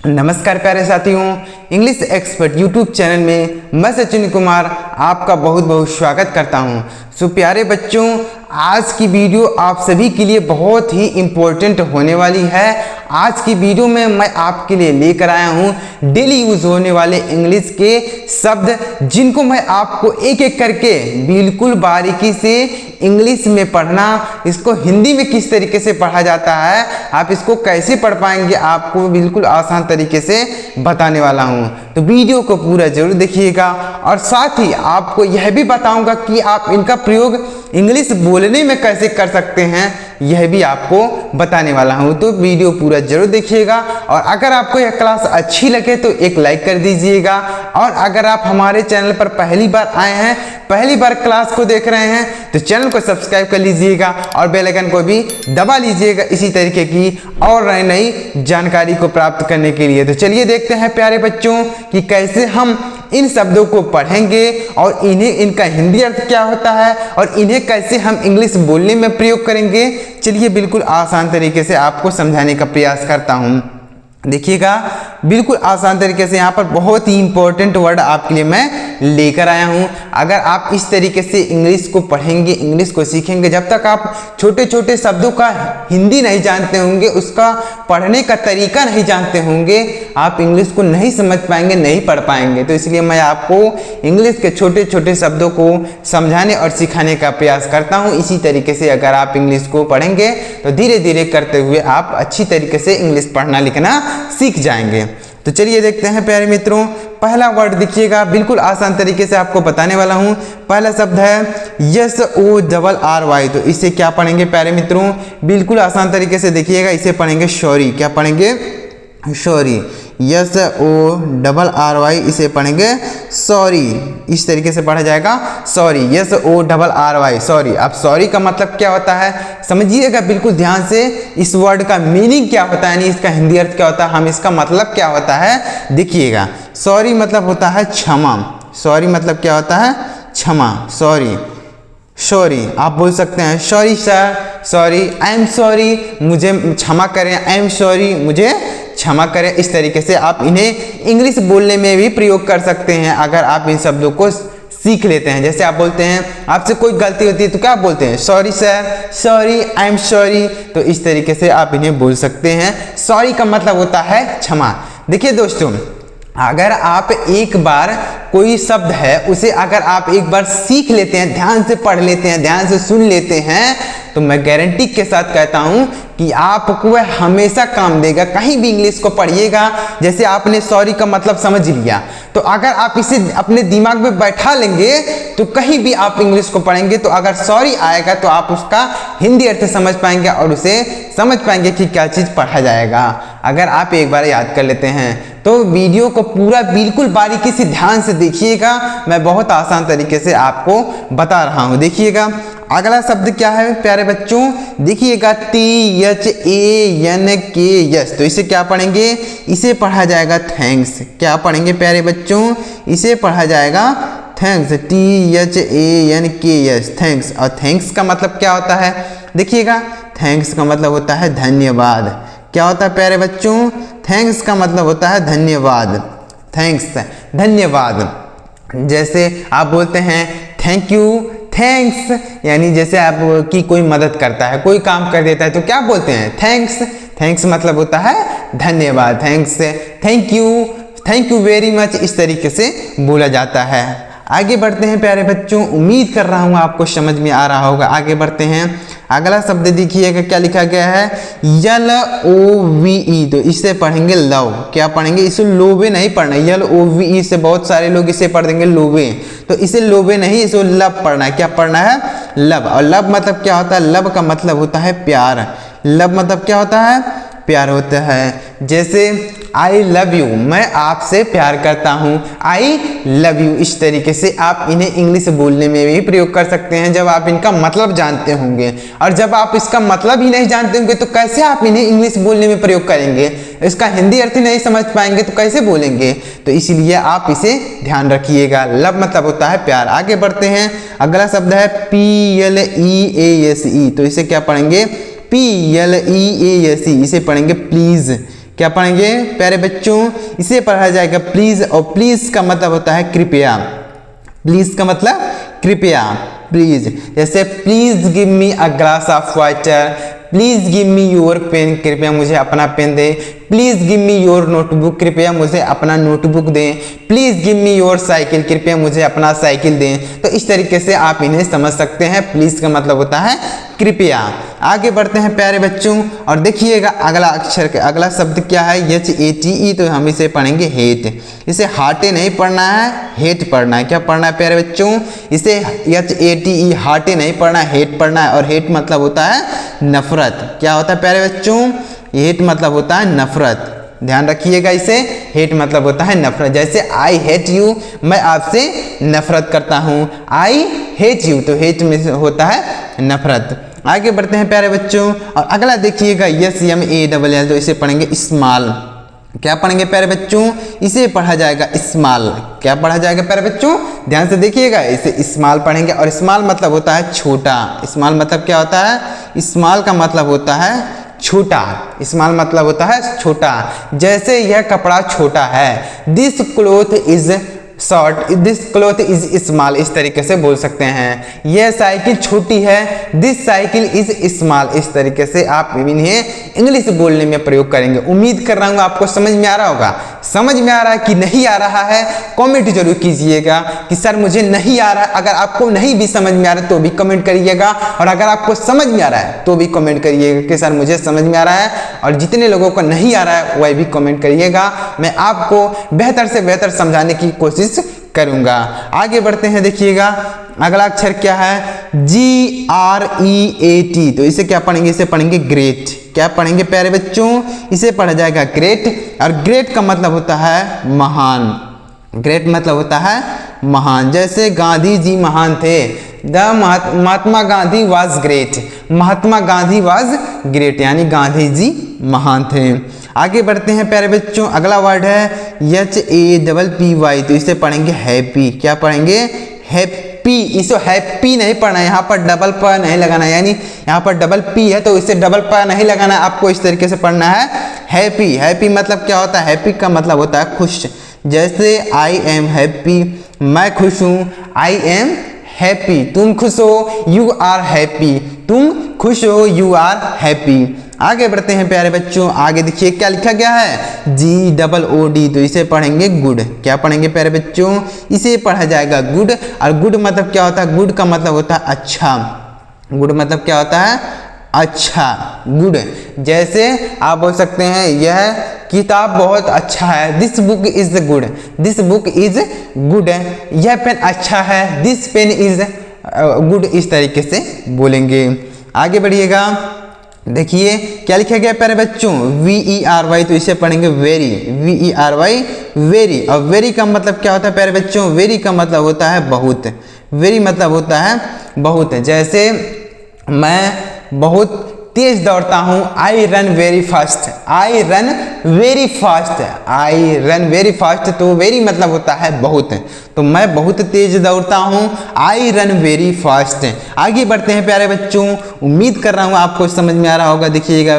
नमस्कार प्यारे साथियों, इंग्लिश एक्सपर्ट यूट्यूब चैनल में मैं सचिन कुमार आपका बहुत बहुत स्वागत करता हूं। सो प्यारे बच्चों, आज की वीडियो आप सभी के लिए बहुत ही इम्पोर्टेंट होने वाली है। आज की वीडियो में मैं आपके लिए लेकर आया हूं डेली यूज होने वाले इंग्लिश के शब्द, जिनको मैं आपको एक एक करके बिल्कुल बारीकी से इंग्लिश में पढ़ना, इसको हिंदी में किस तरीके से पढ़ा जाता है, आप इसको कैसे पढ़ पाएंगे, आपको बिल्कुल आसान तरीके से बताने वाला हूं। तो वीडियो को पूरा जरूर देखिएगा और साथ ही आपको यह भी बताऊंगा कि आप इनका प्रयोग इंग्लिश बोलने में कैसे कर सकते हैं, यह भी आपको बताने वाला हूं। तो वीडियो पूरा जरूर देखिएगा और अगर आपको यह क्लास अच्छी लगे तो एक लाइक कर दीजिएगा। और अगर आप हमारे चैनल पर पहली बार आए हैं, पहली बार क्लास को देख रहे हैं, तो चैनल को सब्सक्राइब कर लीजिएगा और बेल आइकन को भी दबा लीजिएगा इसी तरीके की और नई नई जानकारी को प्राप्त करने के लिए। तो चलिए देखते हैं प्यारे बच्चों कि कैसे हम इन शब्दों को पढ़ेंगे और इनका हिंदी अर्थ क्या होता है और इन्हें कैसे हम इंग्लिश बोलने में प्रयोग करेंगे। चलिए बिल्कुल आसान तरीके से आपको समझाने का प्रयास करता हूं। देखिएगा बिल्कुल आसान तरीके से, यहाँ पर बहुत ही इंपॉर्टेंट वर्ड आपके लिए मैं लेकर आया हूँ। अगर आप इस तरीके से इंग्लिश को पढ़ेंगे, इंग्लिश को सीखेंगे, जब तक आप छोटे छोटे शब्दों का हिंदी नहीं जानते होंगे, उसका पढ़ने का तरीका नहीं जानते होंगे, आप इंग्लिश को नहीं समझ पाएंगे, नहीं पढ़ पाएंगे। तो इसलिए मैं आपको इंग्लिश के छोटे छोटे शब्दों को समझाने और सिखाने का प्रयास करता हूँ। इसी तरीके से अगर आप इंग्लिश को पढ़ेंगे तो धीरे धीरे करते हुए आप अच्छी तरीके से इंग्लिश पढ़ना लिखना सीख जाएंगे। तो चलिए देखते हैं प्यारे मित्रों, पहला वर्ड देखिएगा, बिल्कुल आसान तरीके से आपको बताने वाला हूं। पहला शब्द है SORRY। तो इसे क्या पढ़ेंगे प्यारे मित्रों, बिल्कुल आसान तरीके से देखिएगा, इसे पढ़ेंगे सॉरी। क्या पढ़ेंगे? सॉरी। SORRY, इसे पढ़ेंगे सॉरी। इस तरीके से पढ़ा जाएगा सॉरी, SORRY सॉरी। अब सॉरी का मतलब क्या होता है समझिएगा बिल्कुल ध्यान से। इस वर्ड का मीनिंग क्या होता है, यानी इसका हिंदी अर्थ क्या होता है, हम इसका मतलब क्या होता है देखिएगा। सॉरी मतलब होता है क्षमा। सॉरी मतलब क्या होता है? क्षमा। सॉरी सॉरी आप बोल सकते हैं sorry sir, sorry, I am sorry, मुझे क्षमा करें, आई एम सॉरी, मुझे क्षमा करें। इस तरीके से आप इन्हें इंग्लिश बोलने में भी प्रयोग कर सकते हैं अगर आप इन शब्दों को सीख लेते हैं। जैसे आप बोलते हैं, आपसे कोई गलती होती है तो क्या बोलते हैं? Sorry sir, sorry, I am sorry. तो इस तरीके से आप इन्हें बोल सकते हैं। सॉरी का मतलब होता है क्षमा। देखिए दोस्तों, अगर आप एक बार कोई शब्द है उसे अगर आप एक बार सीख लेते हैं, ध्यान से पढ़ लेते हैं, ध्यान से सुन लेते हैं, तो मैं गारंटी के साथ कहता हूं कि आपको वह हमेशा काम देगा। कहीं भी इंग्लिश को पढ़िएगा, जैसे आपने सॉरी का मतलब समझ लिया, तो अगर आप इसे अपने दिमाग में बैठा लेंगे तो कहीं भी आप इंग्लिश को पढ़ेंगे तो अगर सॉरी आएगा तो आप उसका हिंदी अर्थ समझ पाएंगे और उसे समझ पाएंगे कि क्या चीज़ पढ़ा जाएगा। अगर आप एक बार याद कर लेते हैं तो वीडियो को पूरा बिल्कुल बारीकी से ध्यान से देखिएगा, मैं बहुत आसान तरीके से आपको बता रहा हूँ। देखिएगा अगला शब्द क्या है प्यारे बच्चों, देखिएगा THANKS। तो इसे क्या पढ़ेंगे? इसे पढ़ा जाएगा थैंक्स। क्या पढ़ेंगे प्यारे बच्चों? इसे पढ़ा जाएगा थैंक्स, THANKS, थैंक्स। और थैंक्स का मतलब क्या होता है देखिएगा, थैंक्स का मतलब होता है धन्यवाद। क्या होता है प्यारे बच्चों? थैंक्स का मतलब होता है धन्यवाद। थैंक्स, धन्यवाद। जैसे आप बोलते हैं थैंक यू, थैंक्स, यानी जैसे आप की कोई मदद करता है, कोई काम कर देता है तो क्या बोलते हैं? थैंक्स। थैंक्स मतलब होता है धन्यवाद। Thanks, thank you very much, इस तरीके से बोला जाता है। आगे बढ़ते हैं प्यारे बच्चों, उम्मीद कर रहा हूँ आपको समझ में आ रहा होगा। आगे बढ़ते हैं, अगला शब्द देखिएगा क्या लिखा गया है, LOVE। तो इसे पढ़ेंगे लव। क्या पढ़ेंगे? इसे लोवे नहीं पढ़ना, LOVE से बहुत सारे लोग इसे पढ़ देंगे लोवे, तो इसे लोवे नहीं, इसे लव पढ़ना है। क्या पढ़ना है? लव। और लव मतलब क्या होता है? लव का मतलब होता है प्यार। लव मतलब क्या होता है? प्यार होता है। जैसे आई लव यू, मैं आपसे प्यार करता हूँ, आई लव यू। इस तरीके से आप इन्हें इंग्लिश बोलने में भी प्रयोग कर सकते हैं जब आप इनका मतलब जानते होंगे। और जब आप इसका मतलब ही नहीं जानते होंगे तो कैसे आप इन्हें इंग्लिश बोलने में प्रयोग करेंगे? इसका हिंदी अर्थ नहीं समझ पाएंगे तो कैसे बोलेंगे? तो इसीलिए आप इसे ध्यान रखिएगा। लव मतलब होता है प्यार। आगे बढ़ते हैं, अगला शब्द है PLEASE। तो इसे क्या पढ़ेंगे? PLEASE। इसे पढ़ेंगे प्लीज। क्या पढ़ेंगे प्यारे बच्चों, इसे पढ़ा जाएगा प्लीज, और प्लीज का मतलब होता है कृपया। प्लीज का मतलब कृपया, प्लीज। जैसे please give me a glass of water, please give me your pen, कृपया मुझे अपना पेन दे। Please give me your notebook, कृपया मुझे अपना नोटबुक दें। Please give me your cycle, कृपया मुझे अपना साइकिल दें। तो इस तरीके से आप इन्हें समझ सकते हैं। प्लीज का मतलब होता है कृपया। आगे बढ़ते हैं प्यारे बच्चों, और देखिएगा अगला अक्षर का अगला शब्द क्या है, HATE। तो हम इसे पढ़ेंगे हेट। इसे हाटे नहीं पढ़ना है, हेट पढ़ना है। क्या पढ़ना है प्यारे बच्चों, इसे HATE हाटे नहीं पढ़ना है, हेट पढ़ना है। और हेट मतलब होता है नफरत। क्या होता है प्यारे बच्चों, हेट मतलब होता है नफरत। ध्यान रखिएगा, इसे हेट मतलब होता है नफरत। जैसे आई हेट यू, मैं आपसे नफरत करता हूँ। आई हेट यू, तो हेट में होता है नफरत। आगे बढ़ते हैं प्यारे बच्चों, और अगला देखिएगा SMALL, तो इसे पढ़ेंगे स्मॉल। क्या पढ़ेंगे प्यारे बच्चों, इसे पढ़ा जाएगा स्मॉल। क्या पढ़ा जाएगा प्यारे बच्चों, ध्यान से देखिएगा, इसे स्मॉल पढ़ेंगे। और स्मॉल मतलब होता है छोटा। स्मॉल मतलब क्या होता है, स्मॉल का मतलब होता है छोटा। स्मॉल मतलब होता है छोटा। जैसे यह कपड़ा छोटा है, this cloth is short, this cloth is small, इस तरीके से बोल सकते हैं। यह साइकिल छोटी है, दिस साइकिल इज स्मॉल, इस तरीके से आप इन्हें इंग्लिश बोलने में प्रयोग करेंगे। उम्मीद कर रहा हूँ आपको समझ में आ रहा होगा। समझ में आ रहा है कि नहीं आ रहा है, कमेंट जरूर कीजिएगा कि सर मुझे नहीं आ रहा है। अगर आपको नहीं भी समझ में आ रहा है तो भी कमेंट करिएगा, और अगर आपको समझ में आ रहा है तो भी कमेंट करिएगा कि सर मुझे समझ में आ रहा है। और जितने लोगों को नहीं आ रहा है वह भी कमेंट करिएगा, मैं आपको बेहतर से बेहतर समझाने की कोशिश करूंगा। आगे बढ़ते हैं, देखिएगा अगला अक्षर क्या है, GREAT। तो इसे क्या पढ़ेंगे, इसे पढ़ेंगे ग्रेट। क्या पढ़ेंगे प्यारे बच्चों, इसे पढ़ा जाएगा ग्रेट। और ग्रेट का मतलब होता है महान। ग्रेट मतलब होता है महान। जैसे गांधी जी महान थे, Mahatma Gandhi was great, Mahatma Gandhi was great, यानी गांधी जी महान थे। आगे बढ़ते हैं प्यारे बच्चों, अगला वर्ड है HAPPY। तो इसे पढ़ेंगे हैप्पी। क्या पढ़ेंगे, हैप्पी। इसे हैप्पी नहीं पढ़ना है, यहाँ पर डबल प नहीं लगाना है, यानी यहाँ पर डबल पी है तो इसे डबल प नहीं लगाना है, आपको इस तरीके से पढ़ना है हैप्पी। हैप्पी मतलब क्या होता है, हैप्पी का मतलब होता है खुश। जैसे आई एम हैप्पी, मैं खुश हूँ। आई एम हैप्पी, तुम खुश हो, यू आर हैप्पी, तुम खुश हो, यू आर हैप्पी। आगे बढ़ते हैं प्यारे बच्चों, आगे देखिए क्या लिखा गया है, GOOD। तो इसे पढ़ेंगे गुड। क्या पढ़ेंगे प्यारे बच्चों, इसे पढ़ा जाएगा गुड। और गुड मतलब क्या होता है, गुड का मतलब होता है अच्छा। गुड मतलब क्या होता है, अच्छा, गुड। जैसे आप बोल सकते हैं यह किताब बहुत अच्छा है, this book is good, this book is good. यह पेन अच्छा है, दिस पेन इज गुड, इस तरीके से बोलेंगे। आगे बढ़िएगा, देखिए क्या लिखा गया प्यारे बच्चों, VERY। तो इसे पढ़ेंगे वेरी, VERY वेरी। और वेरी का मतलब क्या होता है प्यारे बच्चों, वेरी का मतलब होता है बहुत। वेरी मतलब होता है बहुत। जैसे मैं बहुत तेज दौड़ता हूँ, I run very fast, I run very fast, I run very fast. तो वेरी मतलब होता है बहुत, तो मैं बहुत तेज दौड़ता हूँ, आई रन वेरी फास्ट। आगे बढ़ते हैं प्यारे बच्चों, उम्मीद कर रहा हूँ आपको समझ में आ रहा होगा। देखिएगा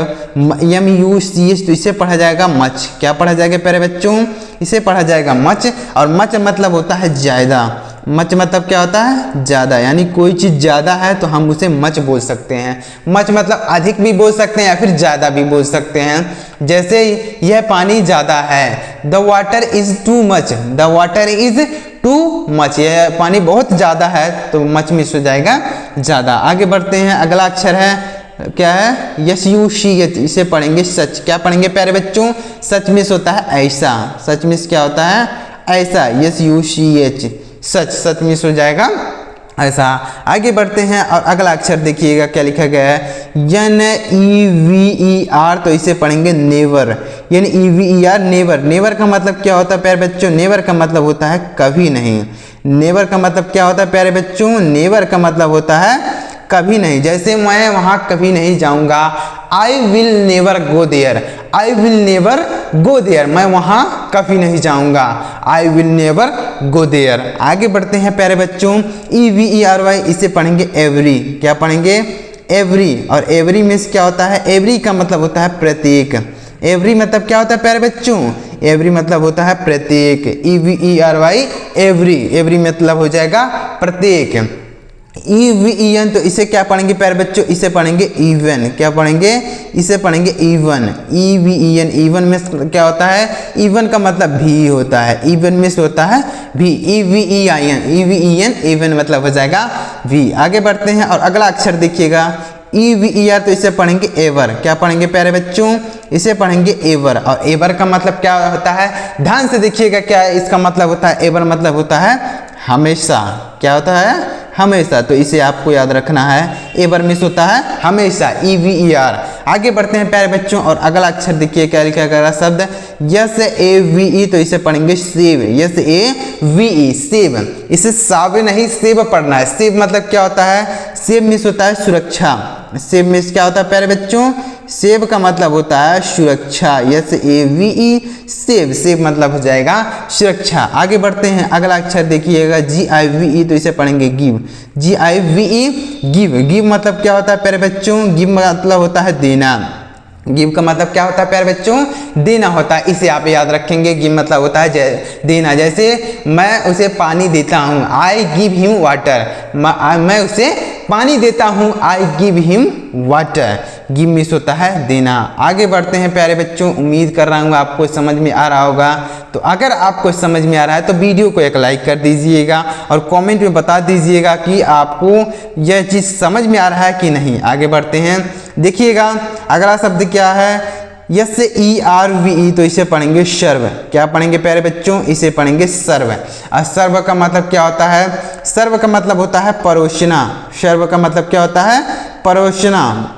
MUCH। तो इसे पढ़ा जाएगा मच। क्या पढ़ा जाएगा प्यारे बच्चों, इसे पढ़ा जाएगा मच। और मच मतलब होता है ज़्यादा। मच मतलब क्या होता है, ज़्यादा, यानी कोई चीज़ ज़्यादा है तो हम उसे मच बोल सकते हैं। मच मतलब अधिक भी बोल सकते हैं या फिर ज़्यादा भी बोल सकते हैं। जैसे यह पानी ज़्यादा है, the water is too much, the water is too much. यह पानी बहुत ज़्यादा है तो मच मिस हो जाएगा ज़्यादा। आगे बढ़ते हैं, अगला अक्षर है क्या है, SUCH। इसे पढ़ेंगे सच। क्या पढ़ेंगे प्यारे बच्चों, सच मिस होता है ऐसा। सच मिस क्या होता है, ऐसा, SUCH, सच, सच मिस हो जाएगा ऐसा। आगे बढ़ते हैं, और अगला अक्षर देखिएगा क्या लिखा गया है, NEVER। तो इसे पढ़ेंगे नेवर, यानी EVER नेवर। नेवर का मतलब क्या होता है प्यारे बच्चों, नेवर का मतलब होता है कभी नहीं। नेवर का मतलब क्या होता है प्यारे बच्चों, नेवर का मतलब होता है कभी नहीं। जैसे मैं वहाँ कभी नहीं जाऊँगा, I will never go there, I will never go there, मैं वहाँ कभी नहीं जाऊँगा, I will never go there. आगे बढ़ते हैं प्यारे बच्चों, EVERY। इसे पढ़ेंगे एवरी। क्या पढ़ेंगे, एवरी। और एवरी में क्या होता है, एवरी का मतलब होता है प्रत्येक। एवरी मतलब क्या होता है प्यारे बच्चों? एवरी मतलब होता है प्रत्येक, EVERY एवरी, एवरी मतलब हो जाएगा प्रत्येक। EVEN तो इसे क्या पढ़ेंगे प्यारे बच्चों? इसे पढ़ेंगे इवन। क्या पढ़ेंगे? इसे पढ़ेंगे इवन, EVEN। इवन में क्या होता है? इवन का मतलब भी होता है, इवन में होता है भी, EVEN इवन मतलब हो जाएगा भी। आगे बढ़ते हैं और अगला अक्षर देखिएगा EVER तो इसे पढ़ेंगे एवर। क्या पढ़ेंगे प्यारे बच्चों? इसे पढ़ेंगे एवर। और एवर का मतलब क्या होता है? ध्यान से देखिएगा क्या इसका मतलब होता है। एवर मतलब होता है हमेशा। क्या होता है? हमेशा। तो इसे आपको याद रखना है, एवर मिस होता है हमेशा, EVER। आगे बढ़ते हैं प्यारे बच्चों और अगला अक्षर देखिए क्या लिखा गया शब्द SAVE तो इसे पढ़ेंगे सेव, SAVE सेव। इसे सावे नहीं सेव पढ़ना है। सेव मतलब क्या होता है? सेव मिस होता है सुरक्षा। सेव मिस क्या होता है प्यारे बच्चों? सेव का मतलब होता है सुरक्षा, SAVE सेव, सेव मतलब हो जाएगा सुरक्षा। आगे बढ़ते हैं अगला अक्षर देखिएगा GIVE तो इसे पढ़ेंगे गिव, GIVE गिव। गिव मतलब क्या होता है प्यारे बच्चों? गिव मतलब होता है देना। गिव का मतलब क्या होता है प्यारे बच्चों? देना होता है। इसे आप याद रखेंगे। गिव मतलब होता है देना। जैसे मैं उसे पानी देता हूँ, आई गिव हिम वाटर, मैं उसे पानी देता हूँ, I give him water. Give miss होता है देना। आगे बढ़ते हैं प्यारे बच्चों, उम्मीद कर रहा हूँ आपको समझ में आ रहा होगा। तो अगर आपको समझ में आ रहा है तो वीडियो को एक लाइक कर दीजिएगा और कमेंट में बता दीजिएगा कि आपको यह चीज़ समझ में आ रहा है कि नहीं। आगे बढ़ते हैं, देखिएगा अगला शब्द क्या है SERVE तो इसे पढ़ेंगे सर्व। क्या पढ़ेंगे प्यारे बच्चों? इसे पढ़ेंगे सर्व। और सर्व का मतलब क्या होता है? सर्व का मतलब होता है परोसना। सर्व का मतलब क्या होता है? परोसना।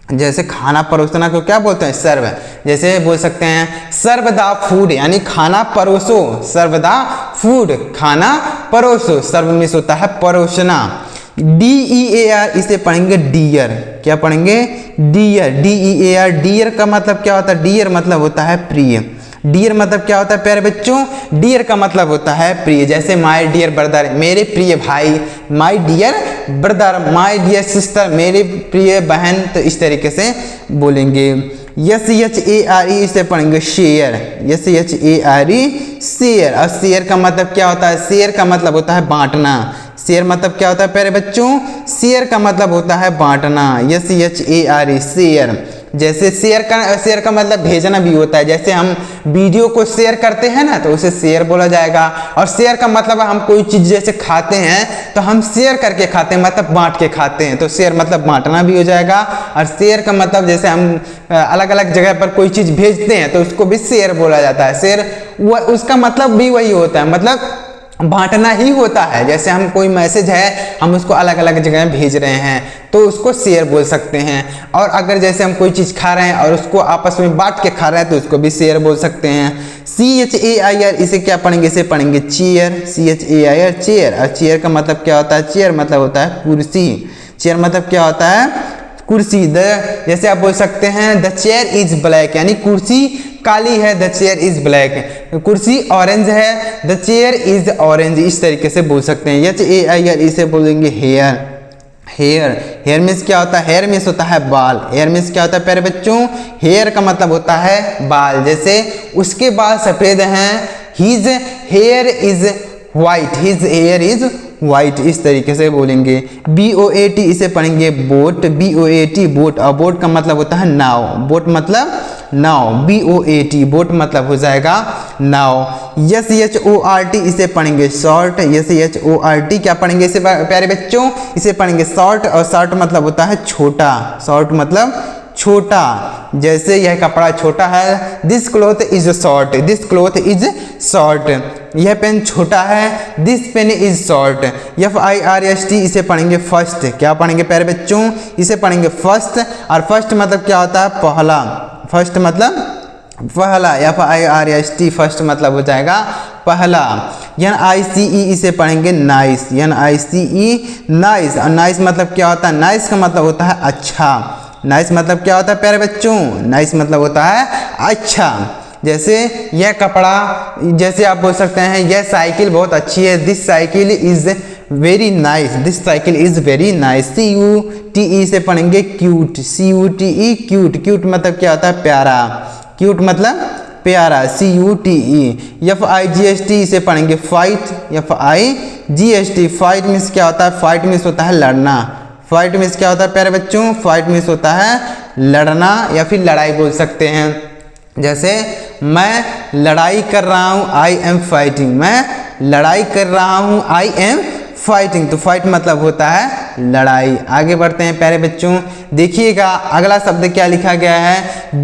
जैसे खाना परोसना को क्या बोलते हैं? सर्व। जैसे बोल सकते हैं सर्व द फूड, यानी खाना परोसो, सर्व द फूड, खाना परोसो। सर्व मिस होता है परोसना। DEAR इसे पढ़ेंगे डियर। क्या पढ़ेंगे? Dear, DEAR। डियर का मतलब क्या होता है? डियर मतलब होता है प्रिय। डियर मतलब क्या होता है प्यारे बच्चों? डियर का मतलब होता है प्रिय। जैसे माय डियर ब्रदर, मेरे प्रिय भाई, my dear brother, my dear sister, मेरे प्रिय बहन। तो इस तरीके से बोलेंगे। SHARE इसे पढ़ेंगे शेयर, SHARE शेयर। और शेयर का मतलब क्या होता है? शेयर का मतलब होता है बांटना। शेयर मतलब क्या होता है प्यारे बच्चों? शेयर का मतलब होता है बांटना, SHARE शेयर। जैसे शेयर का मतलब भेजना भी होता है। जैसे हम वीडियो को शेयर करते हैं ना, तो उसे शेयर बोला जाएगा। और शेयर का मतलब हम कोई चीज़ जैसे खाते हैं तो हम शेयर करके खाते हैं, मतलब बांट के खाते हैं। तो शेयर मतलब बांटना भी हो जाएगा। और शेयर का मतलब जैसे हम अलग अलग जगह पर कोई चीज़ भेजते हैं तो उसको भी शेयर बोला जाता है। शेयर उसका मतलब भी वही होता है, मतलब बांटना ही होता है। जैसे हम कोई मैसेज है, हम उसको अलग अलग जगह भेज रहे हैं तो उसको शेयर बोल सकते हैं। और अगर जैसे हम कोई चीज़ खा रहे हैं और उसको आपस में बांट के खा रहे हैं तो उसको भी शेयर बोल सकते हैं। CHAIR इसे क्या पढ़ेंगे? इसे पढ़ेंगे चेयर, CHAIR चेयर। और चेयर का मतलब क्या होता है? चेयर मतलब होता है कुर्सी। चेयर मतलब क्या होता है? कुर्सी। जैसे आप बोल सकते हैं द चेयर इज ब्लैक, यानी कुर्सी काली है, द चेयर इज ब्लैक। कुर्सी ऑरेंज है, द चेयर इज ऑरेंज। इस तरीके से बोल सकते हैं। HAIR इसे बोलेंगे हेयर। हेयर, हेयर मीन्स क्या होता है? हेयर मीन्स होता है बाल। हेयर मीन्स क्या होता है प्यारे बच्चों? हेयर का मतलब होता है बाल। जैसे उसके बाल सफेद हैं, his here is white, his here is white. इस तरीके से बोलेंगे। BOAT इसे पढ़ेंगे बोट, BOAT बोट। और बोट का मतलब होता है नाव। बोट मतलब नाव, BOAT बोट मतलब हो जाएगा नाव। SHORT इसे पढ़ेंगे शॉर्ट, SHORT क्या पढ़ेंगे इसे प्यारे बच्चों? इसे पढ़ेंगे शॉर्ट। और शॉर्ट मतलब होता है छोटा, शॉर्ट मतलब छोटा। जैसे यह कपड़ा छोटा है, this cloth is short, this cloth is short. यह पेन छोटा है, this pen is short. FIRST इसे पढ़ेंगे फर्स्ट। क्या पढ़ेंगे प्यारे बच्चों? इसे पढ़ेंगे फर्स्ट। और फर्स्ट मतलब क्या होता है? पहला। फर्स्ट मतलब पहला, FIRST फर्स्ट मतलब हो जाएगा पहला। NICE इसे पढ़ेंगे नाइस, NICE नाइस। और नाइस मतलब क्या होता है? नाइस का मतलब होता है अच्छा। नाइस मतलब क्या होता है प्यारे बच्चों? नाइस मतलब होता है अच्छा। जैसे यह कपड़ा, जैसे आप बोल सकते हैं यह साइकिल बहुत अच्छी है, this cycle is very nice, this cycle is very nice. CUTE से पढ़ेंगे क्यूट, CUTE क्यूट। क्यूट मतलब क्या होता है? प्यारा। क्यूट मतलब प्यारा, CUTE। FIGHT इसे पढ़ेंगे फाइट, FIGHT। फाइट मीन्स क्या होता है? फाइट मीन्स होता है लड़ना। फाइट मीन्स क्या होता है प्यारे बच्चों? फाइट मीन्स होता है लड़ना या फिर लड़ाई बोल सकते हैं। जैसे मैं लड़ाई कर रहा हूँ, आई एम फाइटिंग। मैं लड़ाई कर रहा हूँ, आई एम फाइटिंग। तो फाइट मतलब होता है लड़ाई। आगे बढ़ते हैं प्यारे बच्चों, देखिएगा अगला शब्द क्या लिखा गया है,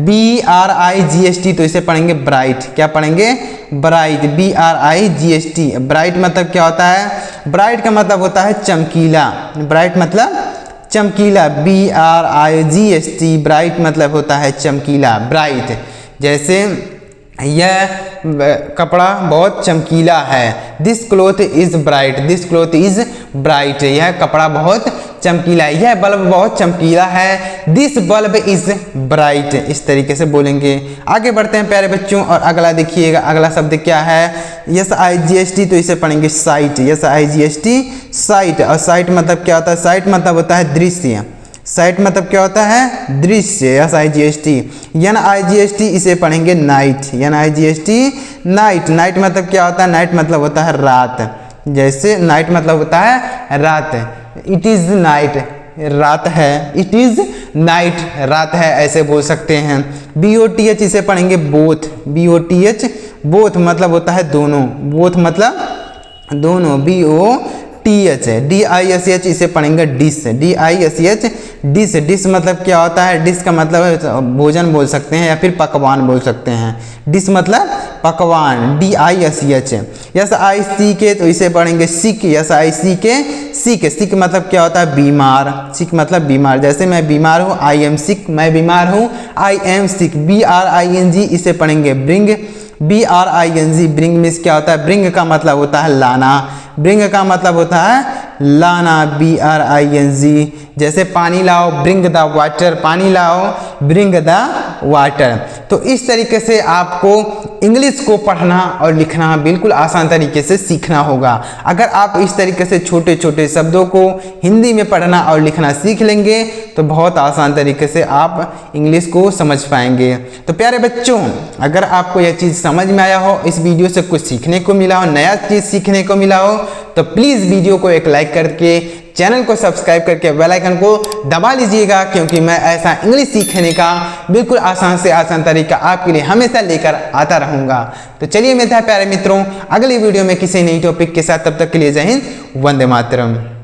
BRIGHT। तो इसे पढ़ेंगे ब्राइट। क्या पढ़ेंगे? Bright, BRIGHT। ब्राइट मतलब क्या होता है? ब्राइट का मतलब होता है चमकीला। ब्राइट मतलब चमकीला, BRIGHT। ब्राइट मतलब होता है चमकीला, ब्राइट। जैसे यह कपड़ा बहुत चमकीला है, this cloth is bright. This cloth is bright. यह कपड़ा बहुत चमकीला है, यह बल्ब बहुत चमकीला है, दिस बल्ब इज ब्राइट। इस तरीके से बोलेंगे। आगे बढ़ते हैं प्यारे बच्चों और अगला देखिएगा, अगला शब्द क्या है? SIGHT। तो इसे पढ़ेंगे साइट, SIGHT, साइट। और साइट मतलब क्या होता है? साइट मतलब होता है दृश्य। साइट मतलब क्या होता है? दृश्य, SIGHT। NIGHT इसे पढ़ेंगे नाइट, NIGHT, नाइट। नाइट मतलब क्या होता है? नाइट मतलब होता है रात। जैसे नाइट मतलब होता है रात, इट इज़ नाइट, रात है, इट इज़ नाइट, रात है, ऐसे बोल सकते हैं। BOTH इसे पढ़ेंगे बोथ, BOTH, बोथ मतलब होता है दोनों, बोथ मतलब दोनों, BOTH। DISH इसे पढ़ेंगे डिश, DISH, डिश। डिश मतलब क्या होता है? डिश का मतलब भोजन बोल सकते हैं या फिर पकवान बोल सकते हैं। डिश मतलब पकवान, DISH। SICK तो इसे पढ़ेंगे सिक, SICK, सिक। सिक मतलब क्या होता है? बीमार। सिक मतलब बीमार। जैसे मैं बीमार हूँ, आई एम सिक। मैं बीमार हूँ, आई एम सिक। BRING इसे पढ़ेंगे ब्रिंग, BRING। ब्रिंग मीन्स क्या होता है? ब्रिंग का मतलब होता है लाना। ब्रिंग का मतलब होता है लाना, BRING। जैसे पानी लाओ, ब्रिंग द वाटर। पानी लाओ, ब्रिंग द वाटर। तो इस तरीके से आपको इंग्लिश को पढ़ना और लिखना बिल्कुल आसान तरीके से सीखना होगा। अगर आप इस तरीके से छोटे छोटे शब्दों को हिंदी में पढ़ना और लिखना सीख लेंगे तो बहुत आसान तरीके से आप इंग्लिश को समझ पाएंगे। तो प्यारे बच्चों, अगर आपको यह चीज़ समझ में आया हो, इस वीडियो से कुछ सीखने को मिला हो, नया चीज़ सीखने को मिला हो, तो प्लीज़ वीडियो को एक लाइक करके, चैनल को सब्सक्राइब करके बेल आइकन को दबा लीजिएगा, क्योंकि मैं ऐसा इंग्लिश सीखने का बिल्कुल आसान से आसान तरीका आपके लिए हमेशा लेकर आता रहूँगा। तो चलिए मिलता है प्यारे मित्रों अगली वीडियो में किसी नई टॉपिक के साथ। तब तक के लिए जय हिंद, वंदे मातरम।